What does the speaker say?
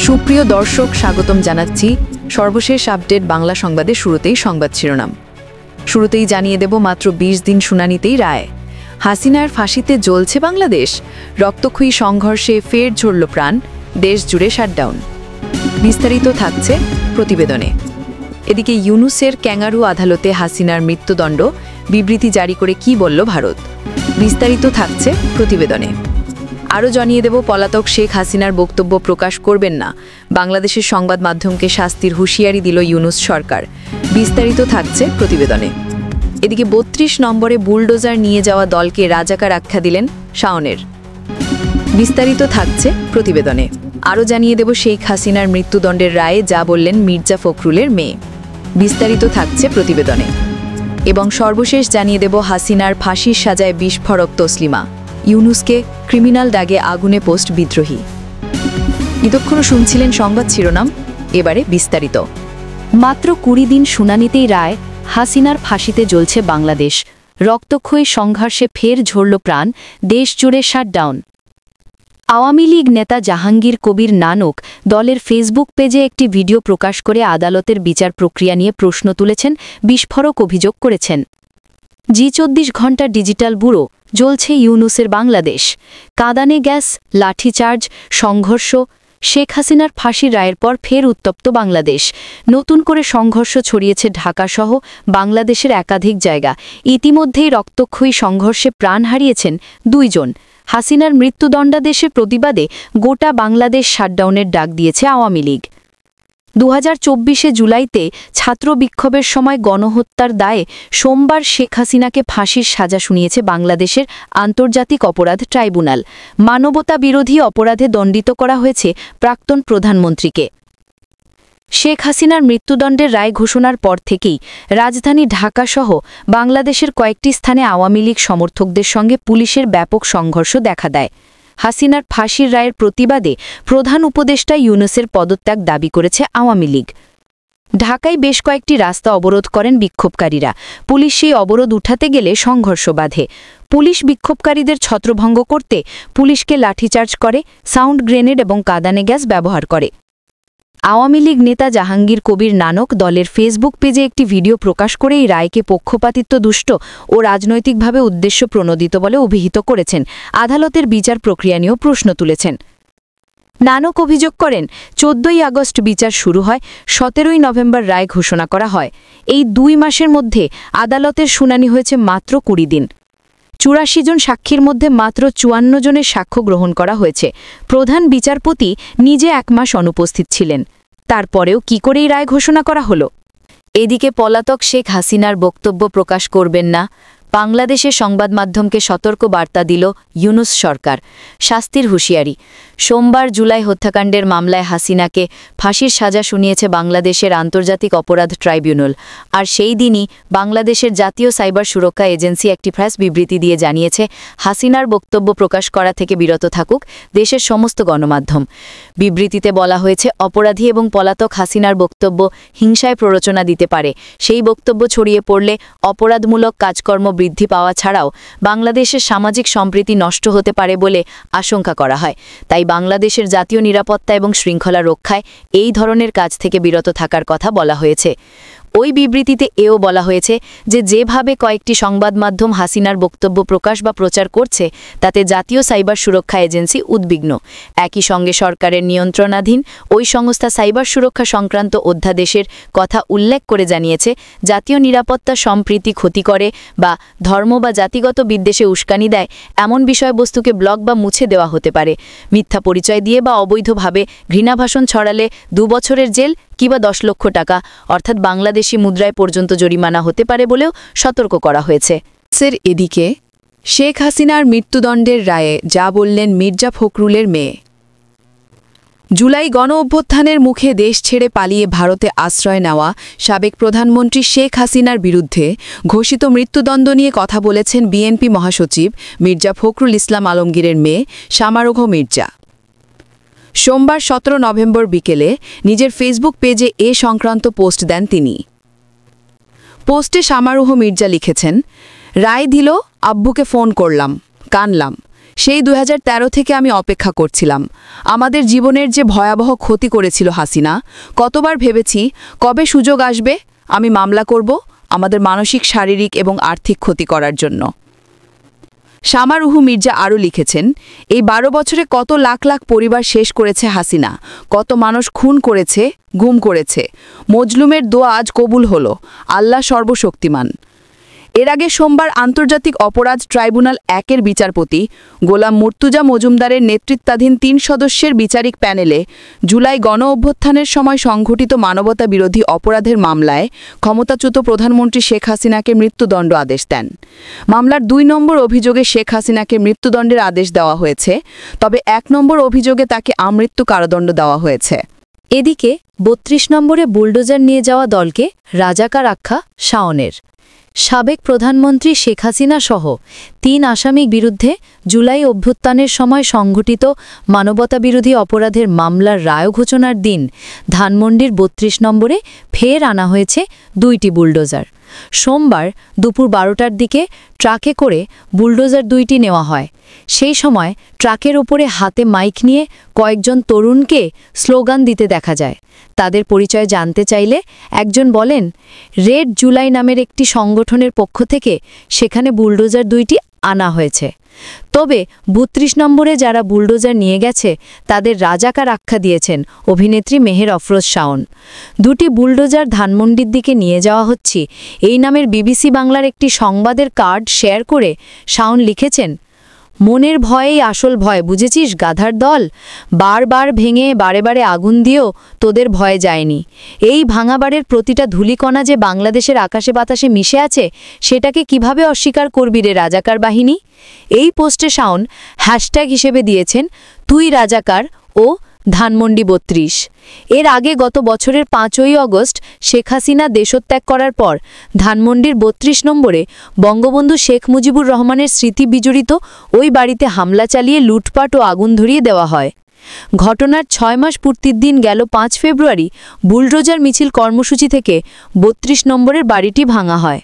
সুপ্রিয় দর্শক, স্বাগতম জানাচ্ছি সর্বশেষ আপডেট বাংলা সংবাদের শুরুতেই সংবাদ শিরোনাম। শুরুতেই জানিয়ে দেব মাত্র ২০ দিন শুনানিতেই রায়। হাসিনার ফাঁসিতে জ্বলছে বাংলাদেশ, রক্তক্ষয়ী সংঘর্ষে ফের ঝরল প্রাণ, দেশ জুড়ে শাটডাউন। বিস্তারিত থাকছে প্রতিবেদনে। এদিকে ইউনুসের ক্যাঙ্গারু আদালতে হাসিনার মৃত্যুদণ্ড, বিবৃতি জারি করে কি বলল ভারত, বিস্তারিত থাকছে প্রতিবেদনে। আরও জানিয়ে দেব পলাতক শেখ হাসিনার বক্তব্য প্রকাশ করবেন না, বাংলাদেশের সংবাদ মাধ্যমকে শাস্তির হুঁশিয়ারি দিল ইউনুস সরকার, বিস্তারিত থাকছে প্রতিবেদনে। এদিকে ৩২ নম্বরে বুলডোজার নিয়ে যাওয়া দলকে রাজাকার আখ্যা দিলেন শাওনের, বিস্তারিত থাকছে প্রতিবেদনে। আরও জানিয়ে দেব শেখ হাসিনার মৃত্যুদণ্ডের রায়ে যা বললেন মির্জা ফখরুলের মেয়ে, বিস্তারিত থাকছে প্রতিবেদনে। এবং সর্বশেষ জানিয়ে দেব হাসিনার ফাঁসির সাজায় বিস্ফোরক তসলিমা, ইউনুসকে ক্রিমিনাল দাগে আগুনে পোস্ট বিদ্রোহী। এতক্ষণ শুনছিলেন সংবাদ শিরোনাম, এবারে বিস্তারিত। মাত্র ২০ দিন শুনানিতেই রায়, হাসিনার ফাঁসিতে জ্বলছে বাংলাদেশ, রক্তক্ষয়ী সংঘর্ষে ফের ঝরল প্রাণ, দেশ জুড়ে শাটডাউন। আওয়ামী লীগ নেতা জাহাঙ্গীর কবির নানক দলের ফেসবুক পেজে একটি ভিডিও প্রকাশ করে আদালতের বিচার প্রক্রিয়া নিয়ে প্রশ্ন তুলেছেন, বিস্ফোরক অভিযোগ করেছেন। জি ২৪ ঘণ্টা ডিজিটাল ব্যুরো, জ্বলছে ইউনুসের বাংলাদেশ, কাঁদানে গ্যাস, লাঠিচার্জ, সংঘর্ষ। শেখ হাসিনার ফাঁসির রায়ের পর ফের উত্তপ্ত বাংলাদেশ, নতুন করে সংঘর্ষ ছড়িয়েছে ঢাকাসহ বাংলাদেশের একাধিক জায়গা। ইতিমধ্যেই রক্তক্ষয়ী সংঘর্ষে প্রাণ হারিয়েছেন ২ জন। হাসিনার মৃত্যুদণ্ডাদেশের প্রতিবাদে গোটা বাংলাদেশ শাটডাউনের ডাক দিয়েছে আওয়ামী লীগ। ২০২৪ জুলাইতে ছাত্র বিক্ষোভের সময় গণহত্যার দায়ে সোমবার শেখ হাসিনাকে ফাঁসির সাজা শুনিয়েছে বাংলাদেশের আন্তর্জাতিক অপরাধ ট্রাইব্যুনাল। মানবতা বিরোধী অপরাধে দণ্ডিত করা হয়েছে প্রাক্তন প্রধানমন্ত্রীকে। শেখ হাসিনার মৃত্যুদণ্ডের রায় ঘোষণার পর থেকেই রাজধানী ঢাকাসহ বাংলাদেশের কয়েকটি স্থানে আওয়ামী লীগ সমর্থকদের সঙ্গে পুলিশের ব্যাপক সংঘর্ষ দেখা দেয়। হাসিনার ফাঁসির রায়ের প্রতিবাদে প্রধান উপদেষ্টা ইউনুসের পদত্যাগ দাবি করেছে আওয়ামী লীগ। ঢাকায় বেশ কয়েকটি রাস্তা অবরোধ করেন বিক্ষোভকারীরা। পুলিশ সেই অবরোধ উঠাতে গেলে সংঘর্ষ বাধে। পুলিশ বিক্ষোভকারীদের ছত্রভঙ্গ করতে পুলিশকে লাঠিচার্জ করে, সাউন্ড গ্রেনেড এবং কাঁদানে গ্যাস ব্যবহার করে। আওয়ামী লীগ নেতা জাহাঙ্গীর কবির নানক দলের ফেসবুক পেজে একটি ভিডিও প্রকাশ করে এই রায়কে পক্ষপাতিত্ব দুষ্ট ও রাজনৈতিকভাবে উদ্দেশ্য প্রণোদিত বলে অভিহিত করেছেন। আদালতের বিচার প্রক্রিয়া নিয়েও প্রশ্ন তুলেছেন। নানক অভিযোগ করেন, ১৪ই আগস্ট বিচার শুরু হয়, ১৭ই নভেম্বর রায় ঘোষণা করা হয়। এই ২ মাসের মধ্যে আদালতের শুনানি হয়েছে মাত্র ২০ দিন। ৮৪ জন সাক্ষীর মধ্যে মাত্র ৫৪ জনের সাক্ষ্য গ্রহণ করা হয়েছে। প্রধান বিচারপতি নিজে ১ মাস অনুপস্থিত ছিলেন। তারপরেও কি করে এই রায় ঘোষণা করা হলো? এদিকে পলাতক শেখ হাসিনার বক্তব্য প্রকাশ করবেন না, বাংলাদেশের সংবাদ মাধ্যমকে সতর্ক বার্তা দিল ইউনুস সরকার, শাস্তির হুঁশিয়ারি। সোমবার জুলাই হত্যাকাণ্ডের মামলায় হাসিনাকে ফাঁসির সাজা শুনিয়েছে বাংলাদেশের আন্তর্জাতিক অপরাধ ট্রাইব্যুনাল। আর সেই দিনই বাংলাদেশের জাতীয় সাইবার সুরক্ষা এজেন্সি একটি প্রেস বিবৃতি দিয়ে জানিয়েছে, হাসিনার বক্তব্য প্রকাশ করা থেকে বিরত থাকুক দেশের সমস্ত গণমাধ্যম। বিবৃতিতে বলা হয়েছে, অপরাধী এবং পলাতক হাসিনার বক্তব্য হিংসায় প্ররোচনা দিতে পারে। সেই বক্তব্য ছড়িয়ে পড়লে অপরাধমূলক কাজকর্ম বৃদ্ধি পাওয়া ছাড়াও বাংলাদেশের সামাজিক সম্প্রীতি নষ্ট হতে পারে বলে আশঙ্কা করা হয়। তাই বাংলাদেশের জাতীয় নিরাপত্তা এবং শৃঙ্খলা রক্ষায় এই ধরনের কাজ থেকে বিরত থাকার কথা বলা হয়েছে। ওই বিবৃতিতে এও বলা হয়েছে যে যেভাবে কয়েকটি সংবাদ মাধ্যম হাসিনার বক্তব্য প্রকাশ বা প্রচার করছে তাতে জাতীয় সাইবার সুরক্ষা এজেন্সি উদ্বিগ্ন। একই সঙ্গে সরকারের নিয়ন্ত্রণাধীন ওই সংস্থা সাইবার সুরক্ষা সংক্রান্ত অধ্যাদেশের কথা উল্লেখ করে জানিয়েছে, জাতীয় নিরাপত্তা সম্প্রীতি ক্ষতি করে বা ধর্ম বা জাতিগত বিদ্বেষে উস্কানি দেয় এমন বিষয়বস্তুকে ব্লক বা মুছে দেওয়া হতে পারে। মিথ্যা পরিচয় দিয়ে বা অবৈধভাবে ঘৃণাভাষণ ছড়ালে ২ বছরের জেল কিংবা ১০ লক্ষ টাকা অর্থাৎ বাংলাদেশি মুদ্রায় পর্যন্ত জরিমানা হতে পারে বলেও সতর্ক করা হয়েছে। এদিকে শেখ হাসিনার মৃত্যুদণ্ডের রায়ে যা বললেন মির্জা ফখরুলের মেয়ে। জুলাই গণ অভ্যুত্থানের মুখে দেশ ছেড়ে পালিয়ে ভারতে আশ্রয় নেওয়া সাবেক প্রধানমন্ত্রী শেখ হাসিনার বিরুদ্ধে ঘোষিত মৃত্যুদণ্ড নিয়ে কথা বলেছেন বিএনপি মহাসচিব মির্জা ফখরুল ইসলাম আলমগীরের মেয়ে শামারোহ মির্জা। সোমবার ১৭ নভেম্বর বিকেলে নিজের ফেসবুক পেজে এ সংক্রান্ত পোস্ট দেন তিনি। পোস্টে শামারোহ মির্জা লিখেছেন, রায় দিল, আব্বুকে ফোন করলাম, কানলাম, সেই 2013 থেকে আমি অপেক্ষা করছিলাম। আমাদের জীবনের যে ভয়াবহ ক্ষতি করেছিল হাসিনা, কতবার ভেবেছি কবে সুযোগ আসবে আমি মামলা করব আমাদের মানসিক, শারীরিক এবং আর্থিক ক্ষতি করার জন্য। শামারুহু মির্জা আরও লিখেছেন, এই 12 বছরে কত লাখ লাখ পরিবার শেষ করেছে হাসিনা, কত মানুষ খুন করেছে, গুম করেছে। মজলুমের দোয়া আজ কবুল হলো, আল্লাহ সর্বশক্তিমান। এর আগে সোমবার আন্তর্জাতিক অপরাধ ট্রাইব্যুনাল 1-এর বিচারপতি গোলাম মুর্তুজা মজুমদারের নেতৃত্বাধীন 3 সদস্যের বিচারিক প্যানেলে জুলাই গণ অভ্যুত্থানের সময় সংঘটিত মানবতা বিরোধী অপরাধের মামলায় ক্ষমতাচ্যুত প্রধানমন্ত্রী শেখ হাসিনাকে মৃত্যুদণ্ড আদেশ দেন। মামলার 2 নম্বর অভিযোগে শেখ হাসিনাকে মৃত্যুদণ্ডের আদেশ দেওয়া হয়েছে, তবে 1 নম্বর অভিযোগে তাকে আমৃত্যু কারাদণ্ড দেওয়া হয়েছে। এদিকে 32 নম্বরে বুলডোজার নিয়ে যাওয়া দলকে রাজাকার আখ্যা শাওনের। সাবেক প্রধানমন্ত্রী শেখ হাসিনা সহ 3 আসামির বিরুদ্ধে জুলাই অভ্যুত্থানের সময় সংঘটিত মানবতাবিরোধী অপরাধের মামলার রায় ঘোষণার দিন ধানমন্ডির 32 নম্বরে ফের আনা হয়েছে 2টি বুলডোজার। সোমবার দুপুর 12টার দিকে ট্রাকে করে বুলডোজার 2টি নেওয়া হয়। সেই সময় ট্রাকের ওপরে হাতে মাইক নিয়ে কয়েকজন তরুণকে স্লোগান দিতে দেখা যায়। তাদের পরিচয় জানতে চাইলে একজন বলেন, রেড জুলাই নামের একটি সংগঠনের পক্ষ থেকে সেখানে বুলডোজার 2টি আনা হয়েছে। তবে 32 নম্বরে যারা বুলডোজার নিয়ে গেছে তাদের রাজাকার আখ্যা দিয়েছেন অভিনেত্রী মেহের অফরোজ শাওন। 2টি বুলডোজার ধানমন্ডির দিকে নিয়ে যাওয়া হচ্ছে এই নামের বিবিসি বাংলার একটি সংবাদের কার্ড শেয়ার করে শাওন লিখেছেন, মনের ভয়েই আসল ভয়, বুঝেছিস গাধার দল? বারবার ভেঙে বারে বারে আগুন দিয়েও তোদের ভয় যায়নি। এই ভাঙাবাড়ের প্রতিটা ধূলিকণা যে বাংলাদেশের আকাশে বাতাসে মিশে আছে, সেটাকে কিভাবে অস্বীকার করবি রে রাজাকার বাহিনী? এই পোস্টে শাওন হ্যাশট্যাগ হিসেবে দিয়েছেন তুই রাজাকার ও ধানমন্ডি 32। এর আগে গত বছরের 5ই আগস্ট শেখ হাসিনা দেশত্যাগ করার পর ধানমন্ডির 32 নম্বরে বঙ্গবন্ধু শেখ মুজিবুর রহমানের স্মৃতি বিজড়িত ওই বাড়িতে হামলা চালিয়ে লুটপাট ও আগুন ধরিয়ে দেওয়া হয়। ঘটনার 6 মাস পূর্তির দিন গেল 5 ফেব্রুয়ারি বুলডোজার মিছিল কর্মসূচি থেকে 32 নম্বরের বাড়িটি ভাঙা হয়।